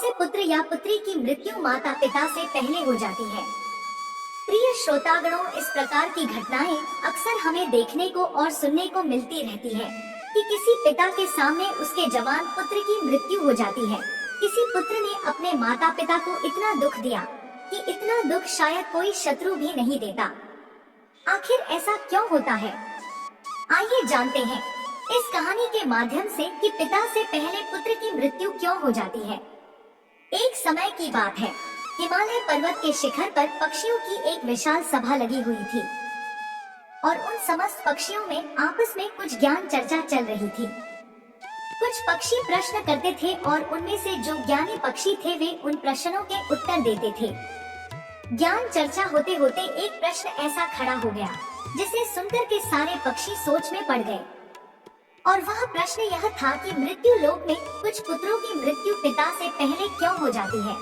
से पुत्र या पुत्री की मृत्यु माता पिता से पहले हो जाती है। प्रिय श्रोतागणों, इस प्रकार की घटनाएं अक्सर हमें देखने को और सुनने को मिलती रहती है कि किसी पिता के सामने उसके जवान पुत्र की मृत्यु हो जाती है। किसी पुत्र ने अपने माता पिता को इतना दुख दिया कि इतना दुख शायद कोई शत्रु भी नहीं देता। आखिर ऐसा क्यों होता है? आइए जानते हैं इस कहानी के माध्यम से कि पिता से पहले पुत्र की मृत्यु क्यों हो जाती है। एक समय की बात है, हिमालय पर्वत के शिखर पर पक्षियों की एक विशाल सभा लगी हुई थी और उन समस्त पक्षियों में आपस में कुछ ज्ञान चर्चा चल रही थी। कुछ पक्षी प्रश्न करते थे और उनमें से जो ज्ञानी पक्षी थे वे उन प्रश्नों के उत्तर देते थे। ज्ञान चर्चा होते होते एक प्रश्न ऐसा खड़ा हो गया जिसे सुनकर के सारे पक्षी सोच में पड़ गए और वह प्रश्न यह था कि मृत्यु लोक में कुछ पुत्रों की मृत्यु पिता से पहले क्यों हो जाती है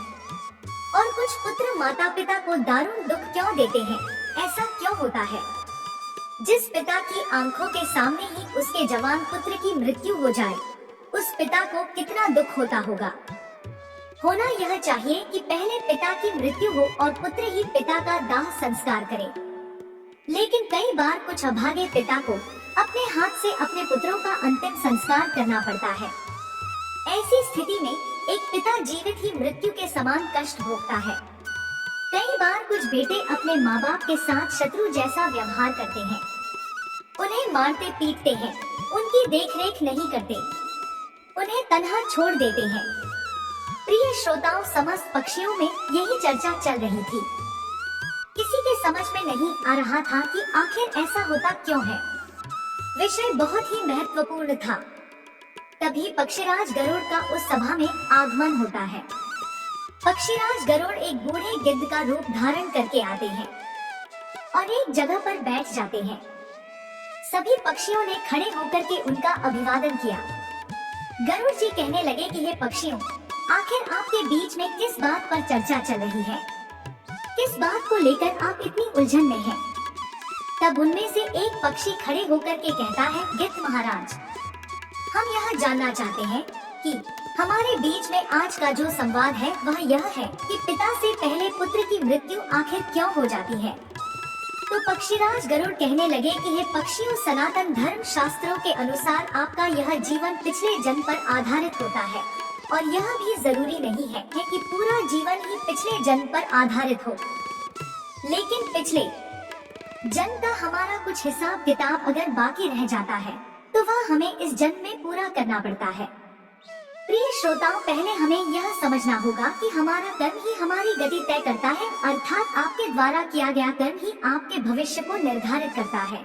और कुछ पुत्र माता पिता को दारुण दुख क्यों देते हैं। ऐसा क्यों होता है? जिस पिता की आंखों के सामने ही उसके जवान पुत्र की मृत्यु हो जाए, उस पिता को कितना दुख होता होगा। होना यह चाहिए कि पहले पिता की मृत्यु हो और पुत्र ही पिता का दाह संस्कार करे, लेकिन कई बार कुछ अभागे पिता को अपने हाथ से अपने पुत्रों का अंतिम संस्कार करना पड़ता है। ऐसी स्थिति में एक पिता जीवित ही मृत्यु के समान कष्ट भोगता है। कई बार कुछ बेटे अपने माँ बाप के साथ शत्रु जैसा व्यवहार करते हैं, उन्हें मारते पीटते हैं, उनकी देखरेख नहीं करते, उन्हें तन्हा छोड़ देते हैं। प्रिय श्रोताओं, समस्त पक्षियों में यही चर्चा चल रही थी। किसी के समझ में नहीं आ रहा था कि आखिर ऐसा होता क्यों है। विषय बहुत ही महत्वपूर्ण था। तभी पक्षीराज गरुड़ का उस सभा में आगमन होता है। पक्षीराज गरुड़ एक बूढ़े गिद्ध का रूप धारण करके आते हैं और एक जगह पर बैठ जाते हैं। सभी पक्षियों ने खड़े होकर के उनका अभिवादन किया। गरुड़ जी कहने लगे कि हे पक्षियों, आखिर आपके बीच में किस बात पर चर्चा चल रही है? किस बात को लेकर आप इतनी उलझन में हैं? तब उनमें से एक पक्षी खड़े होकर के कहता है, गिद्ध महाराज, हम यह जानना चाहते हैं कि हमारे बीच में आज का जो संवाद है वह यह है कि पिता से पहले पुत्र की मृत्यु आखिर क्यों हो जाती है। तो पक्षीराज गरुड़ कहने लगे कि हे पक्षियों, सनातन धर्म शास्त्रों के अनुसार आपका यह जीवन पिछले जन्म पर आधारित होता है और यह भी जरूरी नहीं है कि पूरा जीवन ही पिछले जन्म पर आधारित हो, लेकिन पिछले जन्म का हमारा कुछ हिसाब किताब अगर बाकी रह जाता है तो वह हमें इस जन्म में पूरा करना पड़ता है। प्रिय श्रोताओं, पहले हमें यह समझना होगा कि हमारा कर्म ही हमारी गति तय करता है, अर्थात आपके द्वारा किया गया कर्म ही आपके भविष्य को निर्धारित करता है।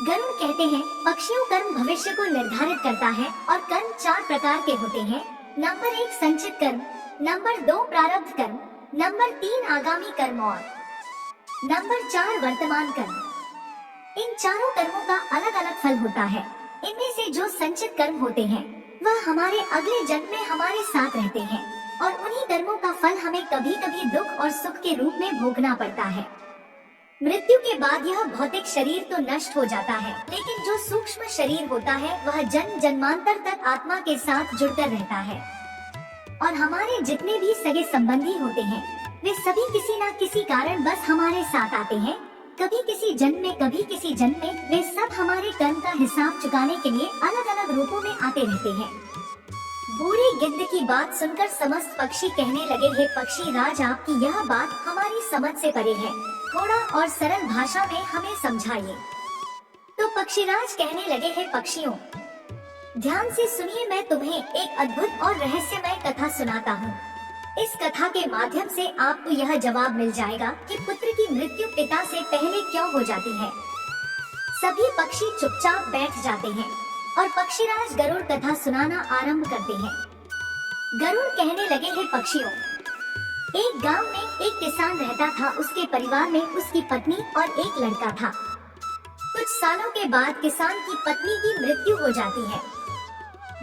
गरुड़ कहते हैं, पक्षियों, कर्म भविष्य को निर्धारित करता है और कर्म 4 प्रकार के होते हैं। नंबर 1 संचित कर्म, नंबर 2 प्रारब्ध कर्म, नंबर 3 आगामी कर्म और नंबर 4 वर्तमान कर्म। इन चारों कर्मों का अलग अलग फल होता है। इनमें से जो संचित कर्म होते हैं वह हमारे अगले जन्म में हमारे साथ रहते हैं और उन्हीं कर्मों का फल हमें कभी कभी दुख और सुख के रूप में भोगना पड़ता है। मृत्यु के बाद यह भौतिक शरीर तो नष्ट हो जाता है, लेकिन जो सूक्ष्म शरीर होता है वह जन्म जन्मांतर तक आत्मा के साथ जुड़कर रहता है और हमारे जितने भी सगे संबंधी होते हैं वे सभी किसी न किसी कारण बस हमारे साथ आते हैं। कभी किसी जन्म में, कभी किसी जन्म में, वे सब हमारे कर्म का हिसाब चुकाने के लिए अलग अलग रूपों में आते रहते हैं। बूढ़े गिद्ध की बात सुनकर समस्त पक्षी कहने लगे, हे पक्षी राज, आपकी यह बात हमारी समझ से परे है, थोड़ा और सरल भाषा में हमें समझाइए। तो पक्षीराज कहने लगे, हे पक्षियों, ध्यान से सुनिए, मैं तुम्हें एक अद्भुत और रहस्यमय कथा सुनाता हूँ। इस कथा के माध्यम से आपको यह जवाब मिल जाएगा कि पुत्र की मृत्यु पिता से पहले क्यों हो जाती है। सभी पक्षी चुपचाप बैठ जाते हैं और पक्षीराज गरुड़ कथा सुनाना आरंभ करते हैं। गरुड़ कहने लगे, हे पक्षियों, एक गांव में एक किसान रहता था। उसके परिवार में उसकी पत्नी और एक लड़का था। कुछ सालों के बाद किसान की पत्नी की मृत्यु हो जाती है।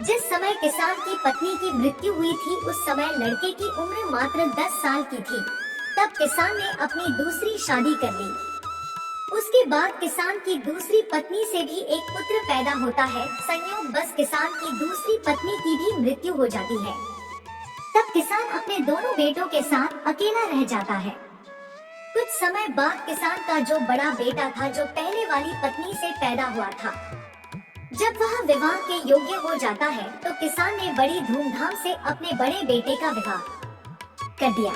जिस समय किसान की पत्नी की मृत्यु हुई थी उस समय लड़के की उम्र मात्र 10 साल की थी। तब किसान ने अपनी दूसरी शादी कर ली। उसके बाद किसान की दूसरी पत्नी से भी एक पुत्र पैदा होता है। संयोग बस किसान की दूसरी पत्नी की भी मृत्यु हो जाती है। तब किसान अपने दोनों बेटों के साथ अकेला रह जाता है। कुछ समय बाद किसान का जो बड़ा बेटा था, जो पहले वाली पत्नी से पैदा हुआ था, जब वह विवाह के योग्य हो जाता है तो किसान ने बड़ी धूमधाम से अपने बड़े बेटे का विवाह कर दिया।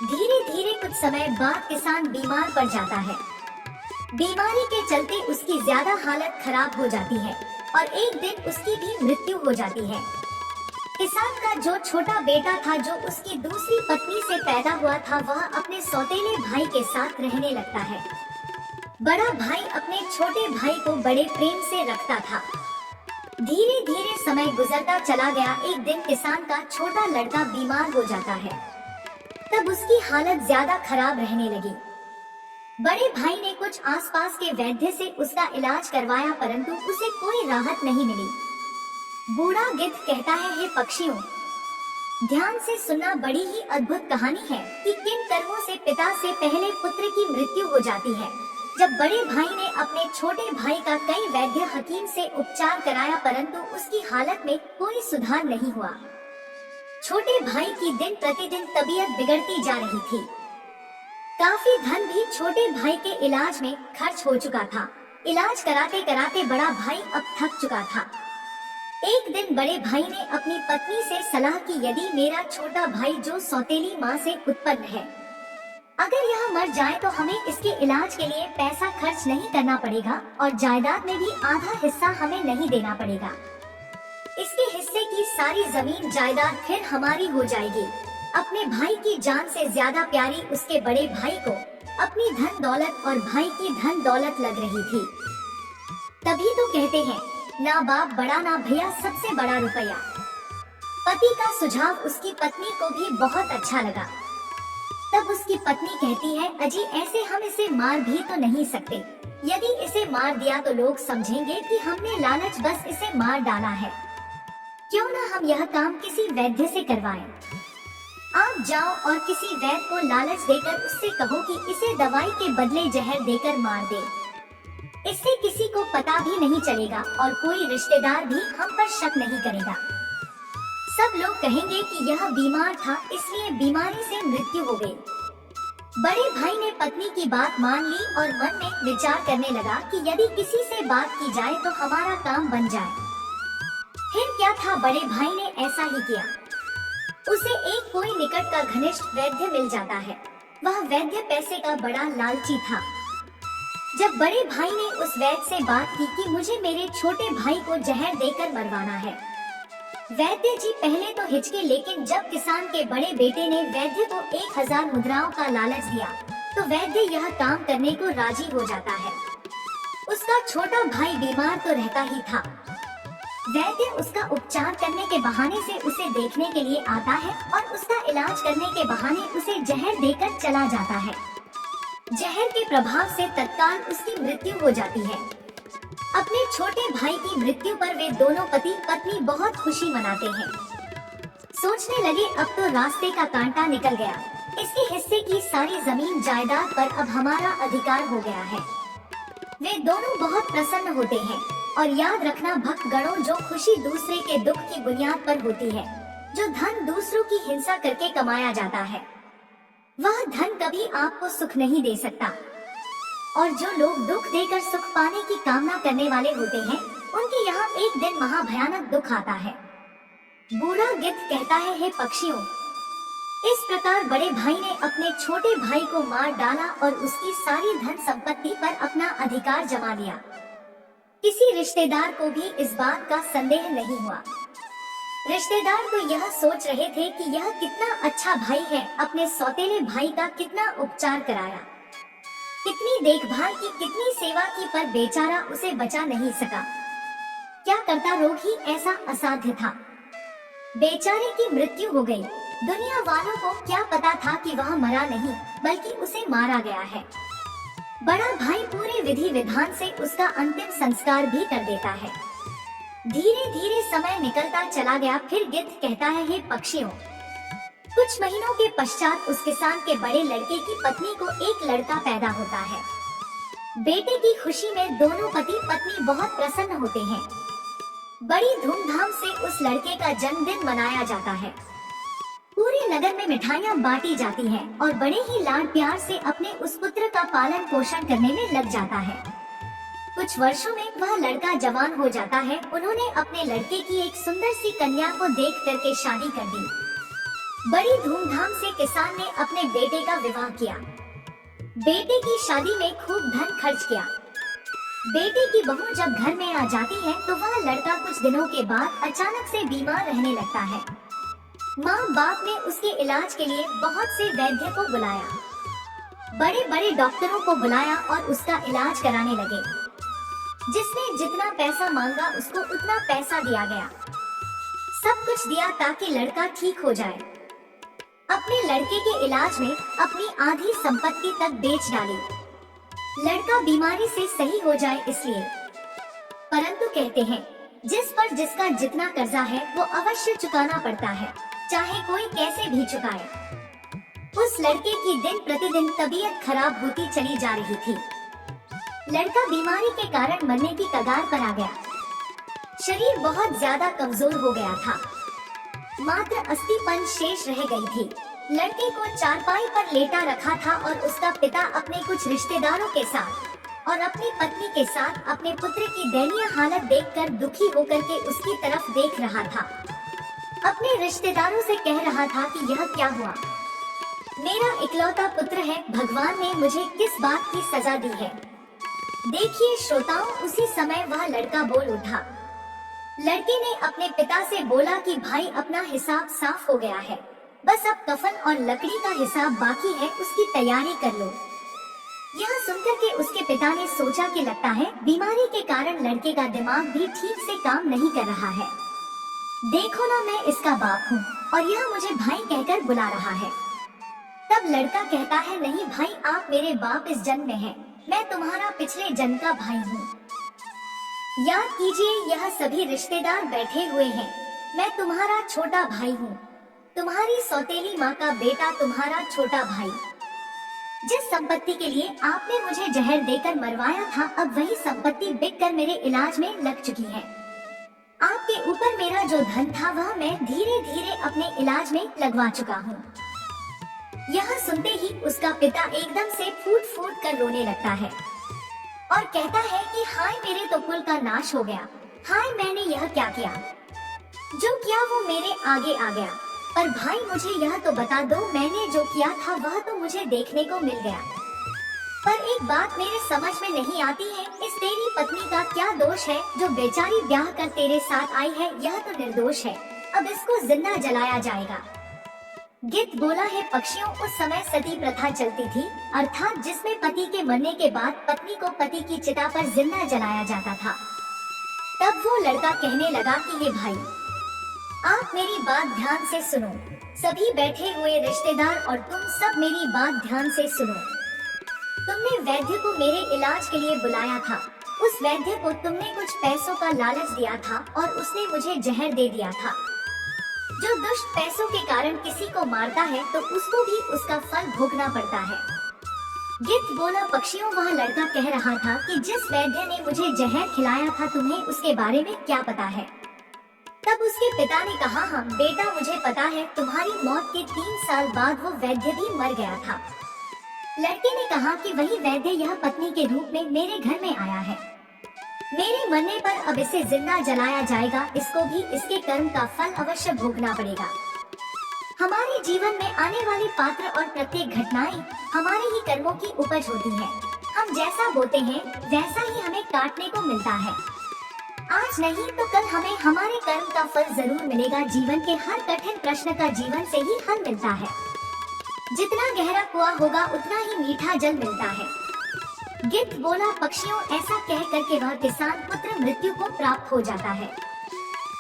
धीरे धीरे कुछ समय बाद किसान बीमार पड़ जाता है। बीमारी के चलते उसकी ज्यादा हालत खराब हो जाती है और एक दिन उसकी भी मृत्यु हो जाती है। किसान का जो छोटा बेटा था, जो उसकी दूसरी पत्नी से पैदा हुआ था, वह अपने सौतेले भाई के साथ रहने लगता है। बड़ा भाई अपने छोटे भाई को बड़े प्रेम से रखता था। धीरे धीरे समय गुजरता चला गया। एक दिन किसान का छोटा लड़का बीमार हो जाता है। तब उसकी हालत ज्यादा खराब रहने लगी। बड़े भाई ने कुछ आसपास के वैद्य से उसका इलाज करवाया, परंतु उसे कोई राहत नहीं मिली। बूढ़ा गिद्ध कहता है, हे पक्षियों, ध्यान से सुनना, बड़ी ही अद्भुत कहानी है कि किन कर्मों से पिता से पहले पुत्र की मृत्यु हो जाती है। जब बड़े भाई ने अपने छोटे भाई का कई वैद्य हकीम से उपचार कराया, परंतु उसकी हालत में कोई सुधार नहीं हुआ। छोटे भाई की दिन प्रतिदिन तबीयत बिगड़ती जा रही थी। काफी धन भी छोटे भाई के इलाज में खर्च हो चुका था। इलाज कराते कराते बड़ा भाई अब थक चुका था। एक दिन बड़े भाई ने अपनी पत्नी से सलाह की, यदि मेरा छोटा भाई जो सौतेली माँ से उत्पन्न है, अगर यह मर जाए तो हमें इसके इलाज के लिए पैसा खर्च नहीं करना पड़ेगा और जायदाद में भी आधा हिस्सा हमें नहीं देना पड़ेगा। इसके हिस्से की सारी जमीन जायदाद फिर हमारी हो जाएगी। अपने भाई की जान से ज्यादा प्यारी उसके बड़े भाई को अपनी धन दौलत और भाई की धन दौलत लग रही थी। तभी तो कहते हैं, ना बाप बड़ा ना भैया, सबसे बड़ा रुपया। पति का सुझाव उसकी पत्नी को भी बहुत अच्छा लगा। तब उसकी पत्नी कहती है, अजी ऐसे हम इसे मार भी तो नहीं सकते। यदि इसे मार दिया तो लोग समझेंगे कि हमने लालच बस इसे मार डाला है। क्यों ना हम यह काम किसी वैद्य से करवाएं। आप जाओ और किसी वैद्य को लालच देकर उससे कहो कि इसे दवाई के बदले जहर देकर मार दे। इससे किसी को पता भी नहीं चलेगा और कोई रिश्तेदार भी हम पर शक नहीं करेगा। सब लोग कहेंगे कि यह बीमार था, इसलिए बीमारी से मृत्यु हो गई। बड़े भाई ने पत्नी की बात मान ली और मन में विचार करने लगा कि यदि किसी से बात की जाए तो हमारा काम बन जाए। फिर क्या था, बड़े भाई ने ऐसा ही किया। उसे एक कोई निकट का घनिष्ठ वैद्य मिल जाता है। वह वैद्य पैसे का बड़ा लालची था। जब बड़े भाई ने उस वैद्य से बात की कि मुझे मेरे छोटे भाई को जहर देकर मरवाना है, वैद्य जी पहले तो हिचके, लेकिन जब किसान के बड़े बेटे ने वैद्य को 1000 मुद्राओं का लालच दिया तो वैद्य यह काम करने को राजी हो जाता है। उसका छोटा भाई बीमार तो रहता ही था। वैद्य उसका उपचार करने के बहाने से उसे देखने के लिए आता है और उसका इलाज करने के बहाने उसे जहर देकर चला जाता है। जहर के प्रभाव से तत्काल उसकी मृत्यु हो जाती है। अपने छोटे भाई की मृत्यु पर वे दोनों पति पत्नी बहुत खुशी मनाते हैं। सोचने लगे, अब तो रास्ते का कांटा निकल गया। इसके हिस्से की सारी जमीन जायदाद पर अब हमारा अधिकार हो गया है। वे दोनों बहुत प्रसन्न होते हैं और याद रखना भक्त गणों, जो खुशी दूसरे के दुख की बुनियाद पर होती है, जो धन दूसरों की हिंसा करके कमाया जाता है, वह धन कभी आपको सुख नहीं दे सकता। और जो लोग दुख देकर सुख पाने की कामना करने वाले होते हैं, उनके यहाँ एक दिन महाभयानक दुख आता है। बूढ़ा गिद्ध कहता है, हे पक्षियों, इस प्रकार बड़े भाई ने अपने छोटे भाई को मार डाला और उसकी सारी धन संपत्ति पर अपना अधिकार जमा लिया। किसी रिश्तेदार को भी इस बात का संदेह नहीं हुआ। रिश्तेदार तो यह सोच रहे थे कि यह कितना अच्छा भाई है, अपने सौतेले भाई का कितना उपचार कराया, कितनी देखभाल की, कितनी सेवा की, पर बेचारा उसे बचा नहीं सका। क्या करता, रोग ही ऐसा असाध्य था। बेचारे की मृत्यु हो गई। दुनिया वालों को क्या पता था कि वह मरा नहीं, बल्कि उसे मारा गया है। बड़ा भाई पूरे विधि विधान से उसका अंतिम संस्कार भी कर देता है। धीरे धीरे समय निकलता चला गया। फिर गिद्ध कहता है, हे पक्षियों, कुछ महीनों के पश्चात उस किसान के बड़े लड़के की पत्नी को एक लड़का पैदा होता है। बेटे की खुशी में दोनों पति पत्नी बहुत प्रसन्न होते हैं। बड़ी धूमधाम से उस लड़के का जन्मदिन मनाया जाता है। नगर में मिठाइयाँ बांटी जाती हैं और बड़े ही लाड प्यार से अपने उस पुत्र का पालन पोषण करने में लग जाता है। कुछ वर्षों में वह लड़का जवान हो जाता है। उन्होंने अपने लड़के की एक सुंदर सी कन्या को देख करके शादी कर दी। बड़ी धूमधाम से किसान ने अपने बेटे का विवाह किया। बेटे की शादी में खूब धन खर्च किया। बेटे की बहू जब घर में आ जाती है तो वह लड़का कुछ दिनों के बाद अचानक से बीमार रहने लगता है। माँ बाप ने उसके इलाज के लिए बहुत से वैद्य को बुलाया, बड़े बड़े डॉक्टरों को बुलाया और उसका इलाज कराने लगे। जिसने जितना पैसा मांगा उसको उतना पैसा दिया गया। सब कुछ दिया ताकि लड़का ठीक हो जाए। अपने लड़के के इलाज में अपनी आधी संपत्ति तक बेच डाली, लड़का बीमारी से सही हो जाए इसलिए। परंतु कहते हैं जिस पर जिसका जितना कर्जा है वो अवश्य चुकाना पड़ता है, चाहे कोई कैसे भी चुकाए। उस लड़के की दिन प्रतिदिन तबीयत खराब होती चली जा रही थी। लड़का बीमारी के कारण मरने की कगार पर आ गया। शरीर बहुत ज्यादा कमजोर हो गया था, मात्र अस्थिपंज शेष रह गई थी। लड़के को चारपाई पर लेटा रखा था और उसका पिता अपने कुछ रिश्तेदारों के साथ और अपनी पत्नी के साथ अपने पुत्र की दयनीय हालत देखकर दुखी होकर के उसकी तरफ देख रहा था। अपने रिश्तेदारों से कह रहा था कि यह क्या हुआ, मेरा इकलौता पुत्र है, भगवान ने मुझे किस बात की सजा दी है। देखिए श्रोताओं, उसी समय वह लड़का बोल उठा। लड़के ने अपने पिता से बोला कि भाई अपना हिसाब साफ हो गया है, बस अब कफन और लकड़ी का हिसाब बाकी है, उसकी तैयारी कर लो। यह सुनकर के उसके पिता ने सोचा कि लगता है बीमारी के कारण लड़के का दिमाग भी ठीक से काम नहीं कर रहा है। देखो ना, मैं इसका बाप हूँ और यह मुझे भाई कहकर बुला रहा है। तब लड़का कहता है, नहीं भाई, आप मेरे बाप इस जन्म में हैं, मैं तुम्हारा पिछले जन्म का भाई हूँ। याद कीजिए, यह सभी रिश्तेदार बैठे हुए हैं, मैं तुम्हारा छोटा भाई हूँ, तुम्हारी सौतेली माँ का बेटा, तुम्हारा छोटा भाई। जिस संपत्ति के लिए आपने मुझे जहर देकर मरवाया था, अब वही संपत्ति बिककर मेरे इलाज में लग चुकी है। आपके ऊपर मेरा जो धन था वह मैं धीरे धीरे अपने इलाज में लगवा चुका हूँ। यह सुनते ही उसका पिता एकदम से फूट फूट कर रोने लगता है और कहता है कि हाय, मेरे तो कुल का नाश हो गया, हाय मैंने यह क्या किया, जो किया वो मेरे आगे आ गया। पर भाई मुझे यह तो बता दो, मैंने जो किया था वह तो मुझे देखने को मिल गया, पर एक बात मेरे समझ में नहीं आती है, इस तेरी पत्नी का क्या दोष है जो बेचारी ब्याह कर तेरे साथ आई है, यह तो निर्दोष है, अब इसको जिंदा जलाया जाएगा। गिद्ध बोला है, पक्षियों, उस समय सती प्रथा चलती थी, अर्थात जिसमें पति के मरने के बाद पत्नी को पति की चिता पर जिंदा जलाया जाता था। तब वो लड़का कहने लगा कि ये भाई, आप मेरी बात ध्यान से सुनो, सभी बैठे हुए रिश्तेदार और तुम सब मेरी बात ध्यान से सुनो। तुमने वैद्य को मेरे इलाज के लिए बुलाया था, उस वैद्य को तुमने कुछ पैसों का लालच दिया था और उसने मुझे जहर दे दिया था। जो दुष्ट पैसों के कारण किसी को मारता है तो उसको भी उसका फल भोगना पड़ता है। गिद्ध बोला, पक्षियों, वह लड़का कह रहा था कि जिस वैद्य ने मुझे जहर खिलाया था तुम्हें उसके बारे में क्या पता है। तब उसके पिता ने कहा, हाँ बेटा, मुझे पता है, तुम्हारी मौत के 3 साल बाद वो वैद्य भी मर गया था। लड़के ने कहा कि वही वैद्य यह पत्नी के रूप में मेरे घर में आया है, मेरे मरने पर अब इसे जिंदा जलाया जाएगा, इसको भी इसके कर्म का फल अवश्य भोगना पड़ेगा। हमारे जीवन में आने वाले पात्र और प्रत्येक घटनाएं हमारे ही कर्मों की उपज होती है। हम जैसा बोते हैं वैसा ही हमें काटने को मिलता है। आज नहीं तो कल हमें हमारे कर्म का फल जरूर मिलेगा। जीवन के हर कठिन प्रश्न का जीवन से ही हल मिलता है। जितना गहरा कुआं होगा उतना ही मीठा जल मिलता है। गिद्ध बोला, पक्षियों, ऐसा कह करके वह किसान पुत्र मृत्यु को प्राप्त हो जाता है।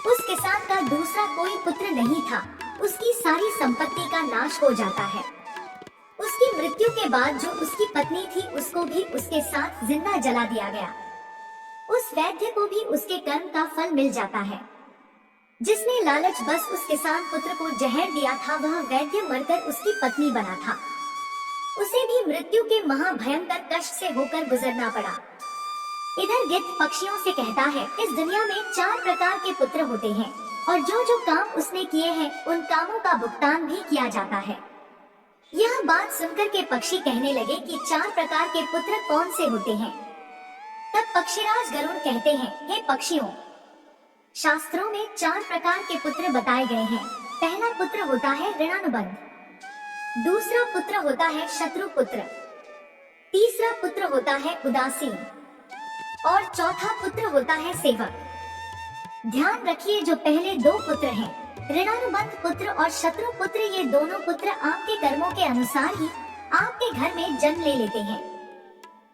उस किसान का दूसरा कोई पुत्र नहीं था, उसकी सारी संपत्ति का नाश हो जाता है। उसकी मृत्यु के बाद जो उसकी पत्नी थी उसको भी उसके साथ जिंदा जला दिया गया। उस वैद्य को भी उसके कर्म का फल मिल जाता है। जिसने लालच बस उस किसान पुत्र को जहर दिया था वह वैद्य मरकर उसकी पत्नी बना था। उसे भी मृत्यु के महाभयंकर कष्ट से होकर गुजरना पड़ा। इधर गिद्ध पक्षियों से कहता है, इस दुनिया में 4 प्रकार के पुत्र होते हैं और जो जो काम उसने किए हैं उन कामों का भुगतान भी किया जाता है। यह बात सुनकर के पक्षी कहने लगे कि 4 प्रकार के पुत्र कौन से होते हैं। तब पक्षीराज गरुड़ कहते हैं, हे पक्षियों, शास्त्रों में 4 प्रकार के पुत्र बताए गए हैं। पहला पुत्र होता है ऋणानुबंध, दूसरा पुत्र होता है शत्रु पुत्र, तीसरा पुत्र होता है उदासीन और चौथा पुत्र होता है सेवक। ध्यान रखिए, जो पहले 2 पुत्र हैं, ऋणानुबंध पुत्र और शत्रु पुत्र, ये दोनों पुत्र आपके कर्मों के अनुसार ही आपके घर में जन्म ले लेते हैं,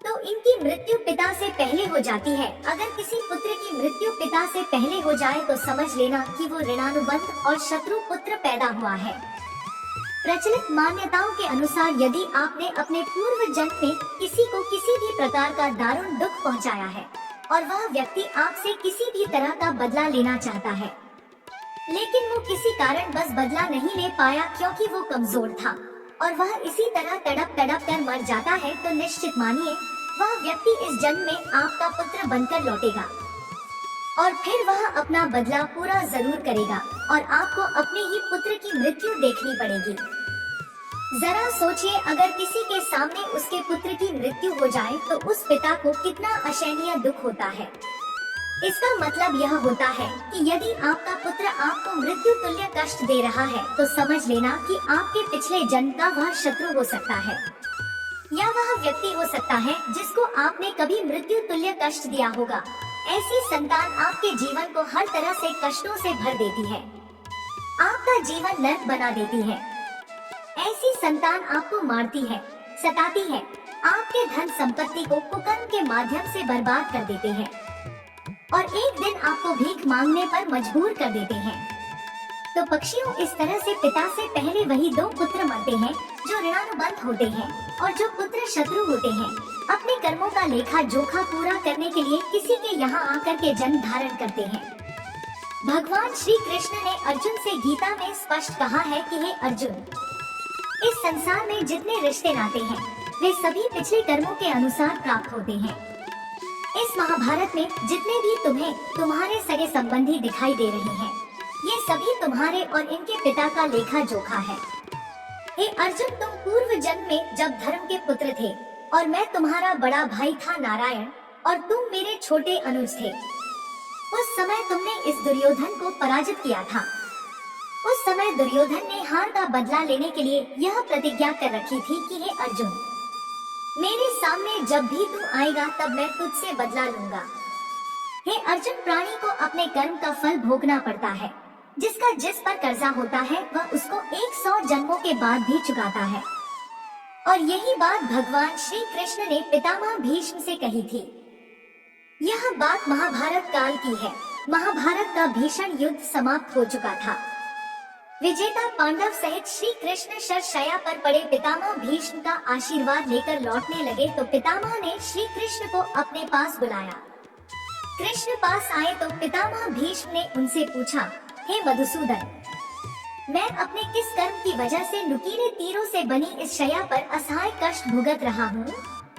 तो इनकी मृत्यु पिता से पहले हो जाती है। अगर किसी पुत्र की मृत्यु पिता से पहले हो जाए तो समझ लेना कि वो ऋणानुबंध और शत्रु पुत्र पैदा हुआ है। प्रचलित मान्यताओं के अनुसार यदि आपने अपने पूर्व जन्म में किसी को किसी भी प्रकार का दारुण दुख पहुंचाया है और वह व्यक्ति आपसे किसी भी तरह का बदला लेना चाहता है, लेकिन वो किसी कारण बस बदला नहीं ले पाया क्योंकि वो कमजोर था और वह इसी तरह तड़प कर मर जाता है, तो निश्चित मानिए वह व्यक्ति इस जन्म में आपका पुत्र बनकर लौटेगा और फिर वह अपना बदला पूरा जरूर करेगा और आपको अपने ही पुत्र की मृत्यु देखनी पड़ेगी। जरा सोचिए, अगर किसी के सामने उसके पुत्र की मृत्यु हो जाए तो उस पिता को कितना असहनीय दुख होता है। इसका मतलब यह होता है कि यदि आपका पुत्र आपको मृत्यु तुल्य कष्ट दे रहा है तो समझ लेना कि आपके पिछले जन्म का वह शत्रु हो सकता है या वह व्यक्ति हो सकता है जिसको आपने कभी मृत्यु तुल्य कष्ट दिया होगा। ऐसी संतान आपके जीवन को हर तरह से कष्टों से भर देती है, आपका जीवन नर्क बना देती है। ऐसी संतान आपको मारती है, सताती है, आपके धन संपत्ति को कुकर्म के माध्यम से बर्बाद कर देते हैं और एक दिन आपको भीख मांगने पर मजबूर कर देते हैं। तो पक्षियों, इस तरह से पिता से पहले वही 2 पुत्र मरते हैं जो ऋणानुबंध होते हैं और जो पुत्र शत्रु होते हैं। अपने कर्मों का लेखा जोखा पूरा करने के लिए किसी के यहाँ आकर के जन्म धारण करते हैं। भगवान श्री कृष्ण ने अर्जुन से गीता में स्पष्ट कहा है कि हे अर्जुन, इस संसार में जितने रिश्ते नाते हैं वे सभी पिछले कर्मों के अनुसार प्राप्त होते हैं। इस महाभारत में जितने भी तुम्हें तुम्हारे सगे संबंधी दिखाई दे रहे हैं, ये सभी तुम्हारे और इनके पिता का लेखा जोखा है। हे अर्जुन, तुम पूर्व जन्म में जब धर्म के पुत्र थे और मैं तुम्हारा बड़ा भाई था नारायण और तुम मेरे छोटे अनुज थे, उस समय तुमने इस दुर्योधन को पराजित किया था। उस समय दुर्योधन ने हार का बदला लेने के लिए यह प्रतिज्ञा कर रखी थी कि हे अर्जुन, मेरे सामने जब भी तू आएगा तब मैं तुझसे बदला लूंगा। हे अर्जुन, प्राणी को अपने कर्म का फल भोगना पड़ता है। जिसका जिस पर कर्जा होता है वह उसको 100 जन्मों के बाद भी चुकाता है। और यही बात भगवान श्री कृष्ण ने पितामह भीष्म से कही थी। यह बात महाभारत काल की है। महाभारत का भीषण युद्ध समाप्त हो चुका था। विजेता पांडव सहित श्री कृष्ण शरशय्या पर पड़े पितामह भीष्म का आशीर्वाद लेकर लौटने लगे तो पितामह ने श्री कृष्ण को अपने पास बुलाया। कृष्ण पास आए तो पितामह भीष्म ने उनसे पूछा, हे मधुसूदन, मैं अपने किस कर्म की वजह से नुकीले तीरों से बनी इस शैया पर असहाय कष्ट भुगत रहा हूँ?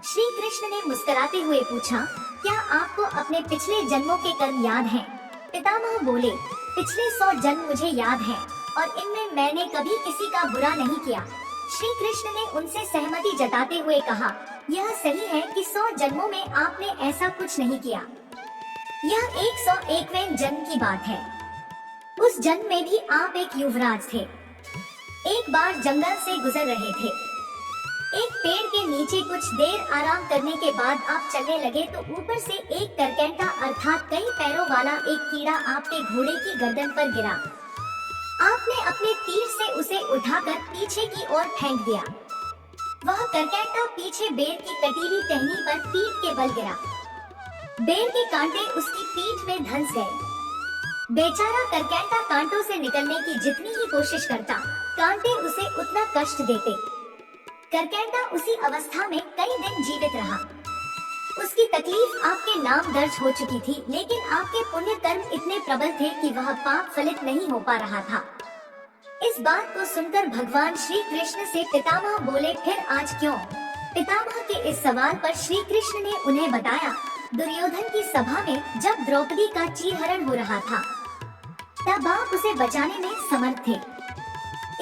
श्री कृष्ण ने मुस्कुराते हुए पूछा, क्या आपको अपने पिछले जन्मों के कर्म याद हैं? पितामह बोले, पिछले 100 जन्म मुझे याद हैं और इनमें मैंने कभी किसी का बुरा नहीं किया। श्री कृष्ण ने उनसे सहमति जताते हुए कहा, यह सही है कि 100 जन्मों में आपने ऐसा कुछ नहीं किया। यह 101वें जन्म की बात है। उस जन्म में भी आप एक युवराज थे। एक बार जंगल से गुजर रहे थे। एक पेड़ के नीचे कुछ देर आराम करने के बाद आप चलने लगे तो ऊपर से एक करकैंटा अर्थात कई पैरों वाला एक कीड़ा आपके घोड़े की गर्दन पर गिरा। आपने अपने तीर से उसे उठाकर पीछे की ओर फेंक दिया। वह करकैंटा पीछे बेर की कटीली टहनी पर पीठ के बल गिरा। बेर के कांटे उसकी पीठ में धंस गए। बेचारा करकैंटा कांटों से निकलने की जितनी ही कोशिश करता, कांटे उसे उतना कष्ट देते। करकैंटा उसी अवस्था में कई दिन जीवित रहा। उसकी तकलीफ आपके नाम दर्ज हो चुकी थी, लेकिन आपके पुण्य कर्म इतने प्रबल थे कि वह पाप फलित नहीं हो पा रहा था। इस बात को सुनकर भगवान श्री कृष्ण से पितामह बोले, फिर आज क्यों? पितामह के इस सवाल पर श्री कृष्ण ने उन्हें बताया, दुर्योधन की सभा में जब द्रौपदी का चीरहरण हो रहा था तब आप उसे बचाने में समर्थ थे।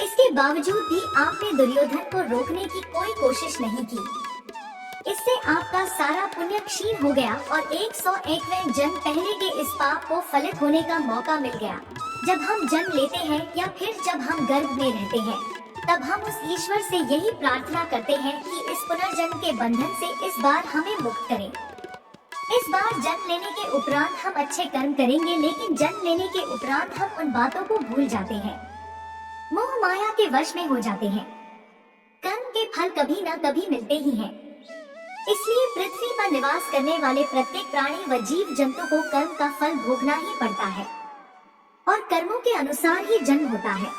इसके बावजूद भी आपने दुर्योधन को रोकने की कोई कोशिश नहीं की। इससे आपका सारा पुण्य क्षीण हो गया और 101वें जन्म पहले के इस पाप को फलित होने का मौका मिल गया। जब हम जन्म लेते हैं या फिर जब हम गर्भ में रहते हैं, तब हम उस ईश्वर से यही प्रार्थना करते हैं कि इस पुनर्जन्म के बंधन से इस बार हमें मुक्त करें। इस बार जन्म लेने के उपरांत हम अच्छे कर्म करेंगे, लेकिन जन्म लेने के उपरांत हम उन बातों को भूल जाते हैं, मोह माया के वश में हो जाते हैं। कर्म के फल कभी न कभी मिलते ही हैं। इसलिए पृथ्वी पर निवास करने वाले प्रत्येक प्राणी व जीव जंतु को कर्म का फल भोगना ही पड़ता है और कर्मों के अनुसार ही जन्म होता है।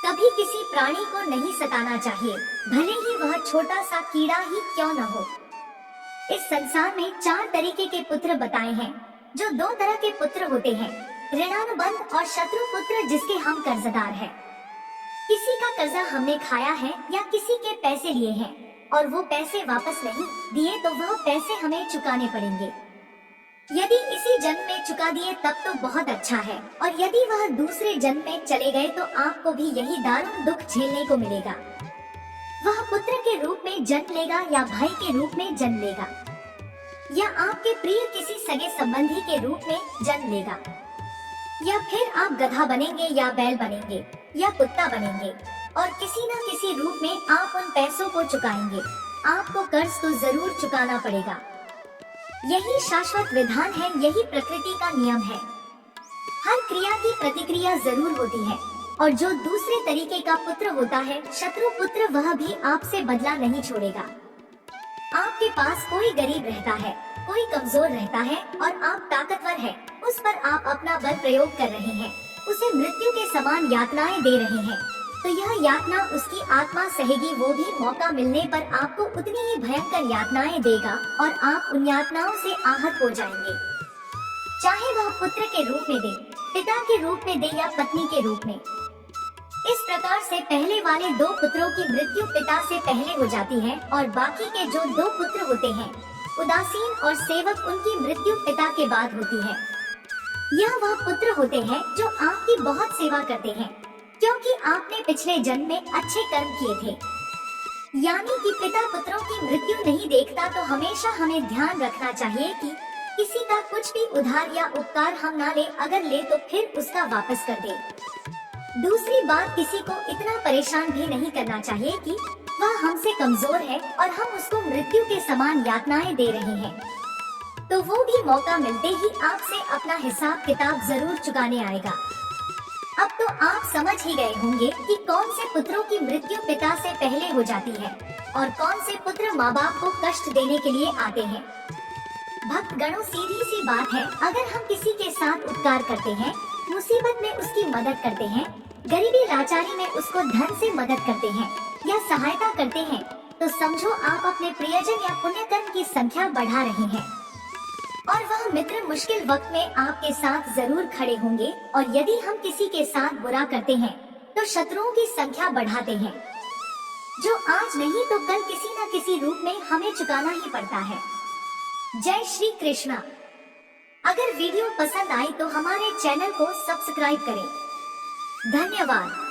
कभी किसी प्राणी को नहीं सताना चाहिए, भले ही वह छोटा सा कीड़ा ही क्यों न हो। इस संसार में 4 तरीके के पुत्र बताए हैं, जो 2 तरह के पुत्र होते हैं, ऋणानुबंध और शत्रु पुत्र, जिसके हम कर्जदार हैं। किसी का कर्जा हमने खाया है या किसी के पैसे लिए हैं और वो पैसे वापस नहीं दिए तो वह पैसे हमें चुकाने पड़ेंगे। यदि इसी जन्म में चुका दिए तब तो बहुत अच्छा है, और यदि वह दूसरे जन्म में चले गए तो आपको भी यही दारुण दुख झेलने को मिलेगा। वह पुत्र के रूप में जन्म लेगा या भाई के रूप में जन्म लेगा, या आपके प्रिय किसी सगे संबंधी के रूप में जन्म लेगा, या फिर आप गधा बनेंगे या बैल बनेंगे या कुत्ता बनेंगे और किसी न किसी रूप में आप उन पैसों को चुकाएंगे। आपको कर्ज तो जरूर चुकाना पड़ेगा। यही शाश्वत विधान है, यही प्रकृति का नियम है। हर क्रिया की प्रतिक्रिया जरूर होती है, और जो दूसरे तरीके का पुत्र होता है, शत्रु पुत्र, वह भी आपसे बदला नहीं छोड़ेगा। आपके पास कोई गरीब रहता है, कोई कमजोर रहता है और आप ताकतवर है, उस पर आप अपना बल प्रयोग कर रहे हैं, उसे मृत्यु के समान यातनाएं दे रहे हैं, तो यह यातना उसकी आत्मा सहेगी। वो भी मौका मिलने पर आपको उतनी ही भयंकर यातनाएं देगा और आप उन यातनाओं से आहत हो जाएंगे। चाहे वह पुत्र के रूप में दे, पिता के रूप में दे या पत्नी के रूप में। इस प्रकार से पहले वाले 2 पुत्रों की मृत्यु पिता से पहले हो जाती है और बाकी के जो 2 पुत्र होते हैं, उदासीन और सेवक, उनकी मृत्यु पिता के बाद होती है। यह वह पुत्र होते हैं जो आपकी बहुत सेवा करते हैं, क्योंकि आपने पिछले जन्म में अच्छे कर्म किए थे। यानी कि पिता पुत्रों की मृत्यु नहीं देखता, तो हमेशा हमें ध्यान रखना चाहिए कि किसी का कुछ भी उधार या उपकार हम ना ले, अगर ले तो फिर उसका वापस कर दे। दूसरी बात, किसी को इतना परेशान भी नहीं करना चाहिए कि वह हमसे कमजोर है और हम उसको मृत्यु के समान यातनाएं दे रहे हैं, तो वो भी मौका मिलते ही आपसे अपना हिसाब किताब जरूर चुकाने आएगा। अब तो आप समझ ही गए होंगे कि कौन से पुत्रों की मृत्यु पिता से पहले हो जाती है और कौन से पुत्र माँ बाप को कष्ट देने के लिए आते हैं। भक्त गणों, सीधी सी बात है, अगर हम किसी के साथ उपकार करते हैं, मुसीबत में उसकी मदद करते हैं, गरीबी लाचारी में उसको धन से मदद करते हैं या सहायता करते हैं, तो समझो आप अपने प्रियजन या पुण्यकर्म की संख्या बढ़ा रहे हैं, और वह मित्र मुश्किल वक्त में आपके साथ जरूर खड़े होंगे। और यदि हम किसी के साथ बुरा करते हैं तो शत्रुओं की संख्या बढ़ाते हैं, जो आज नहीं तो कल किसी न किसी रूप में हमें चुकाना ही पड़ता है। जय श्री कृष्णा। अगर वीडियो पसंद आई तो हमारे चैनल को सब्सक्राइब करें। धन्यवाद।